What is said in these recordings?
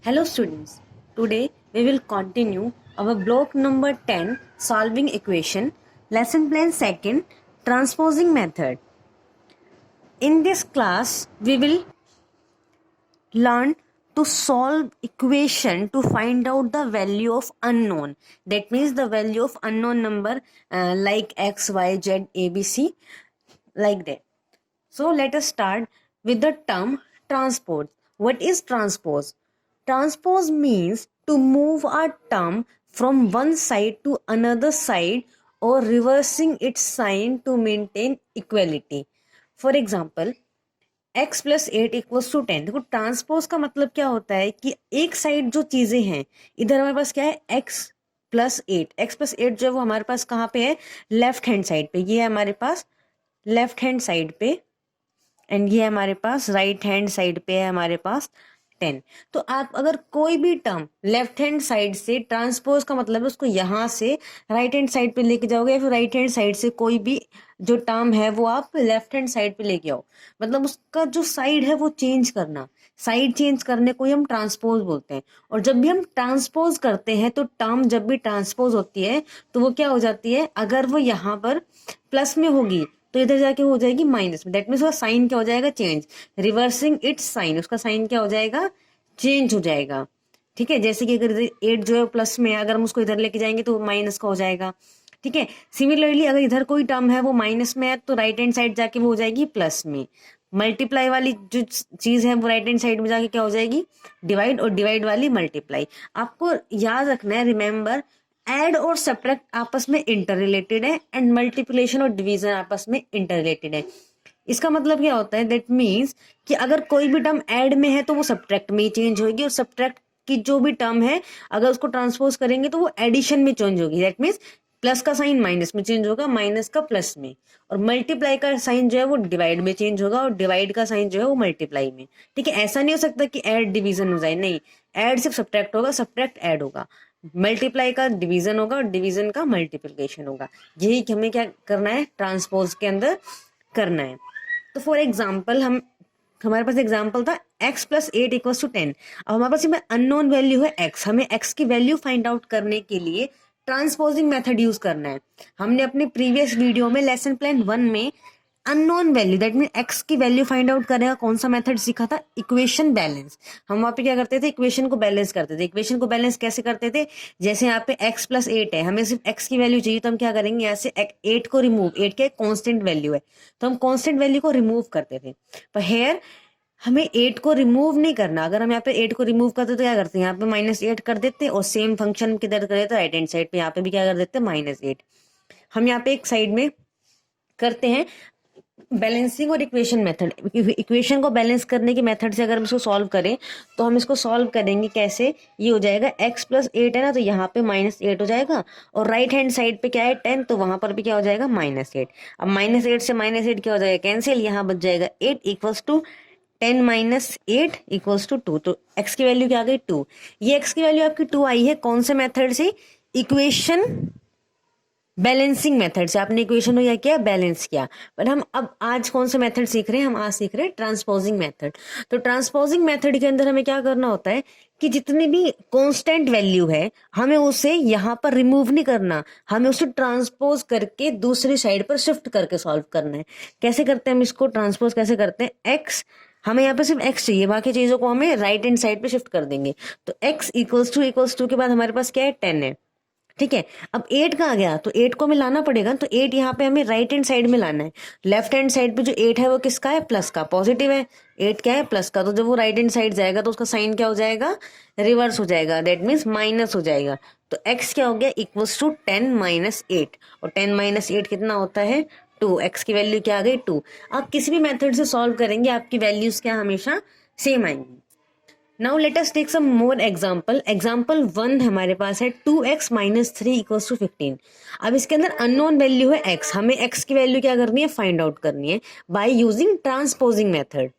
Hello students, today we will continue our block number 10 solving equation, lesson plan 2nd transposing method. In this class we will learn to solve equation to find out the value of unknown. That means the value of unknown number like x, y, z, a, b, c like that. So let us start with the term transpose. What is transpose? Transpose means to move a term from one side to another side or reversing its sign to maintain equality. For example, x plus 8 equals to 10. देखो transpose का मतलब क्या होता है कि एक side जो चीजें हैं, इधर हमारे पास क्या है x प्लस 8. x प्लस 8 जो है वो हमारे पास कहाँ पे है? लेफ्ट हैंड साइड पे. ये है हमारे पास लेफ्ट हैंड साइड पे एंड ये हमारे पास राइट हैंड साइड पे है हमारे पास 10. तो आप अगर कोई भी टर्म लेफ्ट हैंड साइड से ट्रांसपोज का मतलब है उसको यहाँ से राइट हैंड साइड पे लेके जाओगे या फिर राइट हैंड साइड से कोई भी जो टर्म है वो आप लेफ्ट हैंड साइड पे लेके आओ, मतलब उसका जो साइड है वो चेंज करना. साइड चेंज करने को ही हम ट्रांसपोज बोलते हैं. और जब भी हम ट्रांसपोज करते हैं तो टर्म जब भी ट्रांसपोज होती है तो वो क्या हो जाती है, अगर वो यहाँ पर प्लस में होगी तो इधर जाके हो जाएगी माइनस में. दैट मीन्स उसका साइन क्या हो जाएगा? चेंज. रिवर्सिंग इट्स साइन, उसका साइन क्या हो जाएगा? चेंज हो जाएगा. ठीक है, जैसे कि अगर 8 जो है प्लस में, अगर हम उसको इधर लेके जाएंगे तो माइनस का हो जाएगा. ठीक है, सिमिलरली अगर इधर कोई टर्म है वो माइनस में है तो राइट हैंड साइड जाके वो हो जाएगी प्लस में. मल्टीप्लाई वाली जो चीज है वो राइट हैंड साइड में जाके क्या हो जाएगी? डिवाइड. और डिवाइड वाली मल्टीप्लाई. आपको याद रखना है, रिमेंबर, ऐड और सब्ट्रैक्ट आपस में इंटर रिलेटेड है एंड मल्टीप्लिकेशन और डिवीजन आपस में इंटर रिलेटेड है. इसका मतलब क्या होता है? दैट मीन्स कि अगर कोई भी टर्म ऐड में है तो वो सब्ट्रैक्ट में ही चेंज होगी, और सब्ट्रैक्ट की जो भी टर्म है अगर उसको ट्रांसपोज करेंगे तो वो एडिशन में चेंज होगी. दैट मीन्स प्लस का साइन माइनस में चेंज होगा, माइनस का प्लस में. और मल्टीप्लाई का साइन जो है वो डिवाइड में चेंज होगा और डिवाइड का साइन जो है वो मल्टीप्लाई में. ठीक है, ऐसा नहीं हो सकता कि ऐड डिवीजन हो जाए. नहीं, ऐड सिर्फ सब्ट्रैक्ट होगा, सब्ट्रैक्ट ऐड होगा. मल्टीप्लाई का डिवीजन होगा और डिवीजन का मल्टीप्लिकेशन होगा. यही हमें क्या करना है? ट्रांसपोज के अंदर करना है. तो फॉर एग्जाम्पल हमारे पास एग्जाम्पल था x प्लस 8 इक्वल्स टू 10. अब हमारे पास अननोन वैल्यू है x. हमें x की वैल्यू फाइंड आउट करने के लिए ट्रांसपोजिंग मेथड यूज करना है. हमने अपने प्रीवियस वीडियो में लेसन प्लान 1 में unknown value that mean x की वैल्यू फाइंड आउट करने का कौन सा मेथड सीखा था? Equation balance. हम वहां पे क्या करते थे? इक्वेशन को बैलेंस करते थे. इक्वेशन को बैलेंस कैसे करते थे? जैसे यहाँ पे x प्लस 8 है, हमें सिर्फ x की वैल्यू चाहिए तो हम क्या करेंगे? यहाँ से 8 को रिमूव. 8 क्या कॉन्स्टेंट वैल्यू है तो हम कॉन्स्टेंट वैल्यू को रिमूव करते थे. पर हेयर हमें 8 को रिमूव नहीं करना. अगर हम यहाँ पे 8 को रिमूव करते तो क्या करते हैं? यहाँ पे -8 कर देते और सेम फंक्शन किधर कर देते? राइट हैंड साइड पे. यहाँ पे भी क्या कर देते? -8. हम यहाँ पे एक साइड में करते हैं बैलेंसिंग और इक्वेशन मेथड. इक्वेशन को बैलेंस करने के मेथड से अगर हम इसको सॉल्व करें तो हम इसको सॉल्व करेंगे कैसे? ये हो जाएगा x प्लस 8 है ना, तो यहाँ पे -8 हो जाएगा और राइट हैंड साइड पे क्या है? 10, तो वहां पर भी क्या हो जाएगा? -8. अब -8 से -8 क्या हो जाएगा? कैंसिल. यहाँ बच जाएगा 8 equals to 10 minus 8 equals to 2. तो x की वैल्यू क्या आ गई? 2. ये x की वैल्यू आपकी 2 आई है कौन से मेथड से? इक्वेशन बैलेंसिंग मेथड से. आपने इक्वेशन को क्या किया? बैलेंस किया. पर हम अब आज कौन सा मेथड सीख रहे हैं? हम आज सीख रहे हैं ट्रांसपोजिंग मेथड. तो ट्रांसपोजिंग मेथड के अंदर हमें क्या करना होता है कि जितनी भी कांस्टेंट वैल्यू है हमें उसे यहाँ पर रिमूव नहीं करना, हमें उसे ट्रांसपोज करके दूसरी साइड पर शिफ्ट करके सॉल्व करना है. कैसे करते हैं हम इसको? ट्रांसपोज कैसे करते हैं? x, हमें यहाँ पे सिर्फ x चाहिए, बाकी चीजों को हमें राइट हैंड साइड पे शिफ्ट कर देंगे. तो x इक्वल्स टू के बाद हमारे पास क्या है? 10 है. ठीक है, अब 8 कहाँ गया? तो 8 को हमें लाना पड़ेगा. तो 8 यहाँ पे हमें राइट हैंड साइड में लाना है. लेफ्ट हैंड साइड पे जो 8 है वो किसका है? प्लस का. पॉजिटिव है. 8 क्या है? प्लस का. तो जब वो राइट हैंड साइड जाएगा तो उसका साइन क्या हो जाएगा? रिवर्स हो जाएगा. दैट मीन्स माइनस हो जाएगा. तो x क्या हो गया? Equals to 10 minus 8. और 10 माइनस 8 कितना होता है? 2. x की वैल्यू क्या आ गई? 2. आप किसी भी मेथड से सॉल्व करेंगे आपकी वैल्यूज क्या हमेशा सेम आएंगी. Now let us take some more example. Example 1 हमारे पास है 2x माइनस 3 इक्वल्स टू 15. अब इसके अंदर अननोन वैल्यू है x. हमें x की वैल्यू क्या करनी है? फाइंड आउट करनी है बाय यूजिंग ट्रांसपोजिंग मेथड.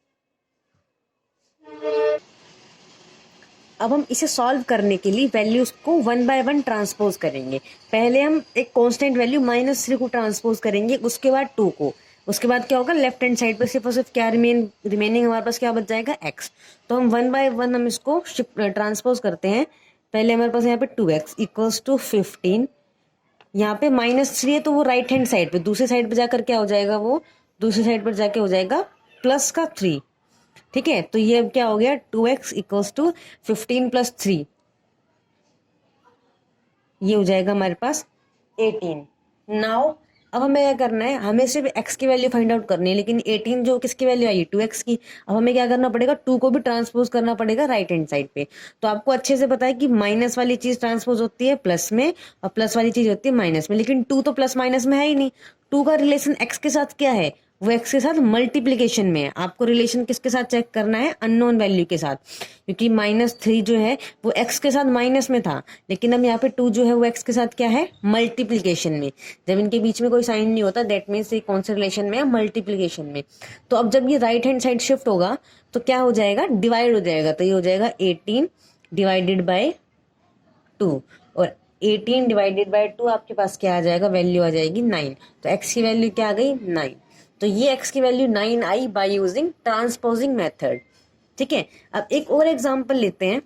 अब हम इसे सॉल्व करने के लिए वैल्यूज को 1 बाय 1 ट्रांसपोज करेंगे. पहले हम एक कांस्टेंट वैल्यू -3 को ट्रांसपोज करेंगे, उसके बाद 2 को. उसके बाद क्या होगा, लेफ्ट हैंड साइड पे सिर्फ और सिर्फ क्या रिमेनिंग हमारे पास क्या बच जाएगा, x। तो हम 1/1 हम इसको ट्रांसपोज करते हैं। पहले हमारे पास यहाँ पे 2x इक्वल्स टू 15, यहाँ पे -3 है तो वो राइट हैंड साइड पे, दूसरी साइड पे जाकर क्या हो जाएगा, वो दूसरी साइड पर जाके हो जाएगा प्लस का 3। ठीक है, तो ये अब क्या हो गया, 2x इक्वल्स टू 15 + 3, ये हो जाएगा हमारे पास 18। नाउ अब हमें क्या करना है, हमें सिर्फ x की वैल्यू फाइंड आउट करनी है, लेकिन 18 जो किसकी वैल्यू आई, 2x की। अब हमें क्या करना पड़ेगा, 2 को भी ट्रांसपोज करना पड़ेगा राइट हैंड साइड पे। तो आपको अच्छे से पता है कि माइनस वाली चीज ट्रांसपोज होती है प्लस में और प्लस वाली चीज होती है माइनस में, लेकिन 2 तो प्लस माइनस में है ही नहीं। 2 का रिलेशन x के साथ क्या है, वो x के साथ मल्टीप्लीकेशन में है। आपको रिलेशन किसके साथ चेक करना है, अननोन वैल्यू के साथ, क्योंकि -3 जो है वो x के साथ माइनस में था, लेकिन अब यहाँ पे 2 जो है वो x के साथ क्या है, मल्टीप्लीकेशन में। जब इनके बीच में कोई साइन नहीं होता दैट मीन्स ये कौन से रिलेशन में है, मल्टीप्लीकेशन में। तो अब जब ये राइट हैंड साइड शिफ्ट होगा तो क्या हो जाएगा, डिवाइड हो जाएगा। तो ये हो जाएगा 18 डिवाइडेड बाय 2, और 18 डिवाइडेड बाय 2 आपके पास क्या आ जाएगा, वैल्यू आ जाएगी 9। तो x की वैल्यू क्या आ गई, 9। तो ये x की value 9 I by using transposing method. ठीक है, अब एक और एग्जांपल लेते हैं।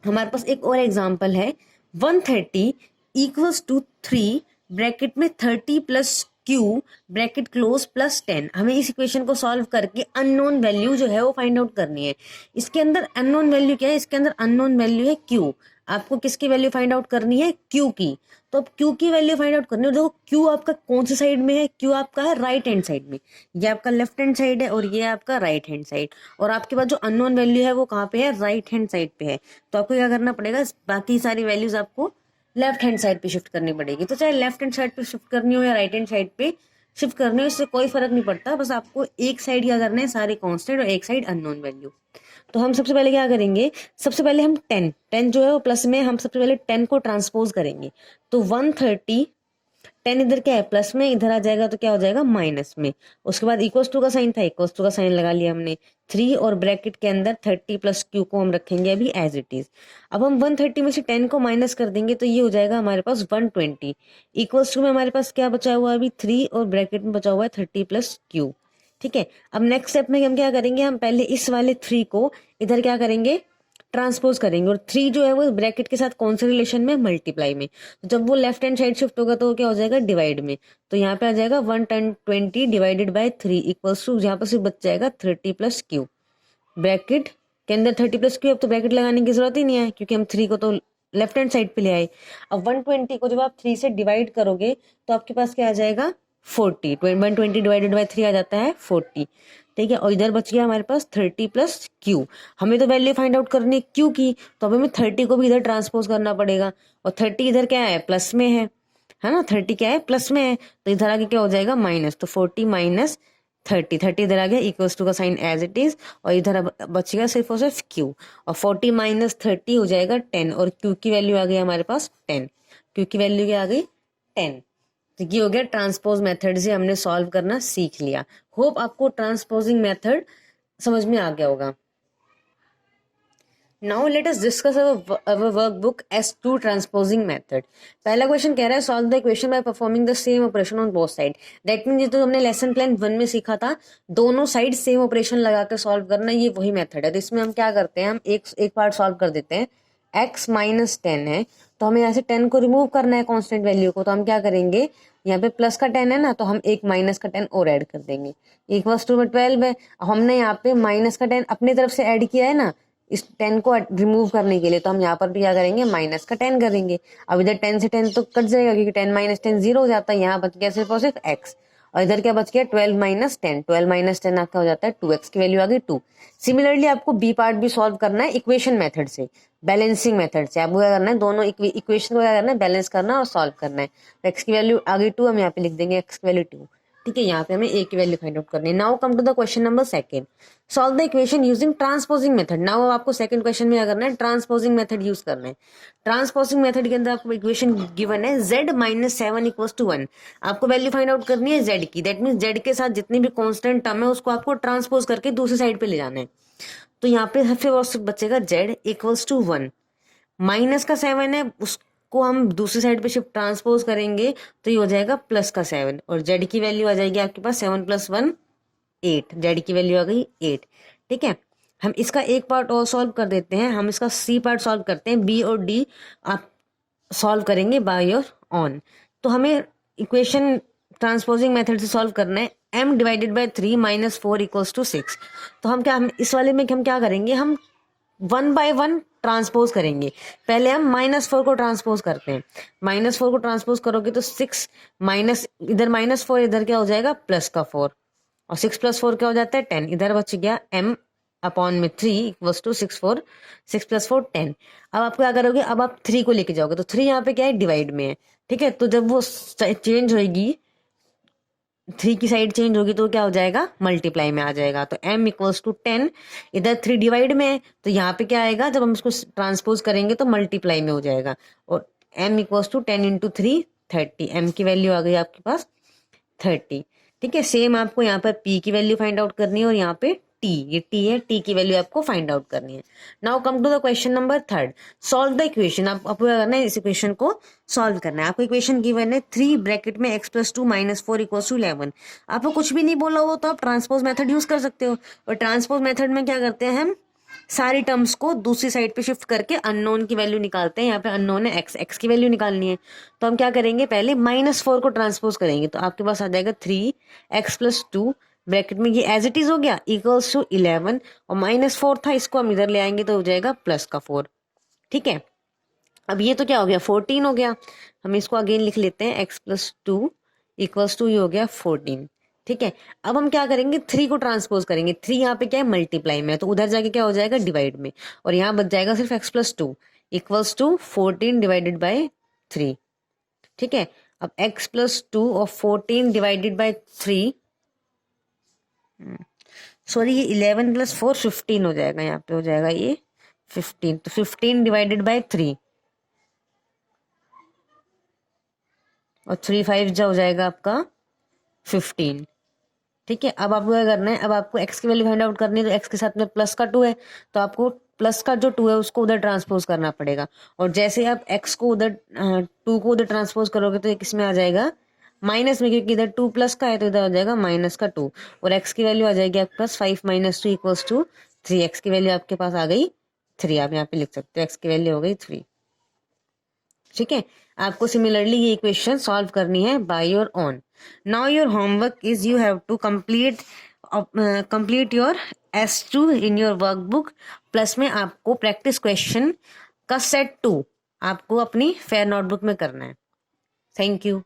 हमारे पास एक और एग्जांपल है, 130 इक्वल्स टू 3 ब्रैकेट में 30 + q ब्रैकेट क्लोज +10। हमें इस इक्वेशन को सॉल्व करके अननोन वैल्यू जो है वो फाइंड आउट करनी है। इसके अंदर अननोन वैल्यू क्या है, इसके अंदर अननोन वैल्यू है q। आपको किसकी वैल्यू फाइंड आउट करनी है, q की। तो अब q की वैल्यू फाइंड आउट करनी है। देखो q आपका कौन सी साइड में है, q आपका है राइट हैंड साइड में, ये आपका लेफ्ट हैंड साइड है और ये आपका राइट हैंड साइड, और आपके पास जो अननोन वैल्यू है वो कहाँ पे है, राइट हैंड साइड पे है। तो आपको क्या करना पड़ेगा, बाकी सारी वैल्यूज आपको लेफ्ट हैंड साइड पे शिफ्ट करनी पड़ेगी। तो चाहे लेफ्ट हैंड साइड पे शिफ्ट करनी हो या राइट हैंड साइड पे शिफ्ट करनी हो, इससे कोई फर्क नहीं पड़ता, बस आपको एक साइड क्या करना है, सारे कांस्टेंट, और एक साइड अननोन वैल्यू। तो हम सबसे पहले क्या करेंगे, सबसे पहले हम 10 जो है वो प्लस में, हम सबसे पहले 10 को ट्रांसपोज करेंगे। तो 130, 10 इधर क्या है प्लस में, इधर आ जाएगा तो क्या हो जाएगा माइनस में। उसके बाद इक्वल्स टू का साइन था, इक्वल्स टू का साइन लगा लिया हमने, 3 और ब्रैकेट के अंदर 30 + q को हम रखेंगे अभी एज इट इज। अब हम 130 में से 10 को माइनस कर देंगे तो ये हो जाएगा हमारे पास 120। इक्वल्स टू में हमारे पास क्या बचा हुआ है अभी, 3, और ब्रैकेट में बचा हुआ है 30 + q। ठीक है, अब नेक्स्ट स्टेप में हम क्या करेंगे, हम पहले इस वाले 3 को इधर क्या करेंगे, ट्रांसपोज करेंगे, और 3 जो है वो ब्रैकेट के साथ कौन से रिलेशन में, मल्टीप्लाई में। तो जब वो लेफ्ट हैंड साइड शिफ्ट होगा तो वो क्या हो जाएगा, डिवाइड में। तो यहाँ पे आ जाएगा 120 डिवाइडेड बाय 3 इक्वल्स टू, यहाँ पर सिर्फ बच जाएगा 30 + q ब्रैकेट के अंदर 30 + q। अब तो ब्रैकेट लगाने की जरूरत ही नहीं है क्योंकि हम 3 को तो लेफ्ट हैंड साइड पे ले आए। अब 120 को जब आप 3 से डिवाइड करोगे तो आपके पास क्या आ जाएगा, 40। 120 डिवाइडेड बाय 3 आ जाता है 40। ठीक है, और इधर बच गया हमारे पास 30 + q। हमें तो वैल्यू फाइंड आउट करनी है q की, तो अब हमें 30 को भी इधर ट्रांसपोज करना पड़ेगा, और 30 इधर क्या है, प्लस में है ना, 30 क्या है, प्लस में है, तो इधर आगे क्या हो जाएगा, माइनस। तो 40 - 30, 30 इधर आ गया, इक्वल्स टू का साइन एज इट इज, और इधर बच गया सिर्फ और सिर्फ q, और 40 - 30 हो जाएगा 10, और q की वैल्यू आ गई हमारे पास 10। q की वैल्यू क्या आ गई, 10। तो ये हो गया ट्रांसपोज मेथड से हमने सॉल्व करना सीख लिया। होप आपको ट्रांसपोजिंग मेथड समझ में आ गया होगा। Now let us discuss our workbook as to transposing method. पहला क्वेश्चन कह रहा है solve the equation by performing the same operation on both side. That mean जो हमने लेसन प्लान 1 में सीखा था, दोनों साइड सेम ऑपरेशन लगा कर सॉल्व करना, ये वही मेथड है। तो इसमें हम क्या करते हैं, हम एक पार्ट सॉल्व कर देते हैं। x - 10 है तो हमें यहाँ से 10 को रिमूव करना है कांस्टेंट वैल्यू को, तो हम क्या करेंगे, यहाँ पे प्लस का 10 है ना, तो हम एक माइनस का 10 और ऐड कर देंगे। इक्वल्स टू में 12 है। अब हमने यहाँ पे माइनस का 10 अपनी तरफ से ऐड किया है ना इस 10 को रिमूव करने के लिए, तो हम यहाँ पर भी क्या करेंगे, माइनस का 10 करेंगे। अब इधर 10 से 10 तो कट जाएगा क्योंकि 10 - 10 0 हो जाता है। यहाँ बच गया सिर्फ और सिर्फ x, और इधर क्या बच गया, 12 - 10। 12 - 10 आपका हो जाता है 2x की वैल्यू आ गई 2। सिमिलरली आपको बी पार्ट भी सॉल्व करना है इक्वेशन मेथड से, बैलेंसिंग मेथड से। आपको क्या करना है, दोनों इक्वेशन को क्या करना है, बैलेंस करना और सॉल्व करना है। तो x की वैल्यू आ गई 2, हम यहाँ पे लिख देंगे x की वैल्यू 2। ठीक है, यहाँ पे हमें a की वैल्यू फाइंड आउट करनी है। Now come to the question number second, solve the equation using transposing method. Now आपको सेकंड क्वेश्चन में क्या करना है, ट्रांसपोजिंग मेथड यूज करना है। ट्रांसपोजिंग मेथड के अंदर आपको इक्वेशन गिवन है z - 7 = 1। आपको वैल्यू फाइंड आउट करनी है z की। दैट मीन z के साथ जितनी भी कांस्टेंट टर्म है उसको आपको ट्रांसपोज करके दूसरी साइड पे ले जाना है। तो यहाँ पे फिर और बचेगा z = 1। माइनस का 7 है, को हम दूसरी साइड पे शिफ्ट ट्रांसपोज करेंगे तो ये हो जाएगा प्लस का 7 और जेड की वैल्यू आ जाएगी आपके पास 7 + 1 8, जेड की वैल्यू आ गई 8। ठीक है, हम इसका एक पार्ट और सॉल्व कर देते हैं, हम इसका सी पार्ट सॉल्व करते हैं, बी और डी आप सॉल्व करेंगे बाय योर ऑन। तो हमें इक्वेशन ट्रांसपोजिंग मेथड से सॉल्व करना है, m डिवाइडेड बाय 3 - 4 = 6। तो हम इस वाले में हम क्या करेंगे, हम 1 बाय 1 ट्रांसपोज करेंगे। पहले हम -4 को ट्रांसपोज करते हैं, -4 को ट्रांसपोज करोगे तो 6 माइनस इधर -4, इधर क्या हो जाएगा प्लस का 4, और 6 + 4 क्या हो जाता है 10, इधर बच गया m अपॉन में 3 = 6 + 4 10। अब आप क्या करोगे, अब आप 3 को लेके जाओगे तो 3 यहाँ पे क्या है डिवाइड में है। ठीक है, तो जब वो चेंज होगी, 3 की साइड चेंज होगी तो क्या हो जाएगा मल्टीप्लाई में आ जाएगा। तो m = 10, इधर 3 डिवाइड में है तो यहाँ पे क्या आएगा, जब हम इसको ट्रांसपोज करेंगे तो मल्टीप्लाई में हो जाएगा, और m = 10 × 3 30, m की वैल्यू आ गई आपके पास 30। ठीक है, सेम आपको यहाँ पर p की वैल्यू फाइंड आउट करनी है और यहाँ पे t, ये t है, t की वैल्यू आपको फाइंड आउट करनी है। Now come to the question number 3, solve the equation. आपको क्या करना है, इस इक्वेशन को सॉल्व करना है। आपको इक्वेशन गिवन है 3 ब्रैकेट में x + 2 - 4 = 11। आपको कुछ भी नहीं बोला हो तो आप ट्रांसपोज मेथड यूज कर सकते हो, और ट्रांसपोज मेथड में क्या करते हैं, हम सारी टर्म्स को दूसरी साइड पे शिफ्ट करके अननोन की वैल्यू निकालते हैं। यहाँ पे अननोन है x की वैल्यू निकालनी है, तो हम क्या करेंगे, पहले -4 को ट्रांसपोज करेंगे तो आपके पास आ जाएगा 3x + 2 ब्रैकेट में, ये एज इट इज हो गया = 11, और -4 था, इसको हम इधर ले आएंगे तो हो जाएगा प्लस का 4। ठीक है, अब ये तो क्या हो गया 14 हो गया, हम इसको अगेन लिख लेते हैं x + 2 = ये हो गया 14। ठीक है, अब हम क्या करेंगे, 3 को ट्रांसपोज करेंगे, 3 यहाँ पे क्या है मल्टीप्लाई में, तो उधर जाके क्या हो जाएगा डिवाइड में, और यहाँ बच जाएगा सिर्फ x + 2 = 14 डिवाइडेड बाय 3। ठीक है, अब x + 2 और 14 डिवाइडेड बाय 3, सॉरी ये 11 + 4 15 हो जाएगा, यहाँ पे हो जाएगा ये 15, तो 15 डिवाइडेड बाय 3 और 3 5 जा हो जाएगा आपका 15। ठीक है, अब आपको क्या करना है, अब आपको x की वैल्यू फाइंड आउट करनी है, तो x के साथ में प्लस का 2 है, तो आपको प्लस का जो 2 है उसको उधर ट्रांसपोज करना पड़ेगा, और जैसे आप x को उधर 2 को उधर ट्रांसपोज करोगे तो ये किस में आ जाएगा माइनस में, क्योंकि इधर 2 प्लस का है तो इधर हो जाएगा माइनस का 2, और x की वैल्यू आ जाएगी आपके पास 5 - 2 = 3, x की वैल्यू आपके पास आ गई 3, आप यहाँ पे लिख सकते हो x की वैल्यू हो गई 3। ठीक है, आपको सिमिलरली ये इक्वेशन सॉल्व करनी है by your own. Now your homework is you have to complete your S2 in your workbook, plus में आपको प्रैक्टिस क्वेश्चन का सेट 2 आपको अपनी फेयर नोटबुक में करना है। Thank you.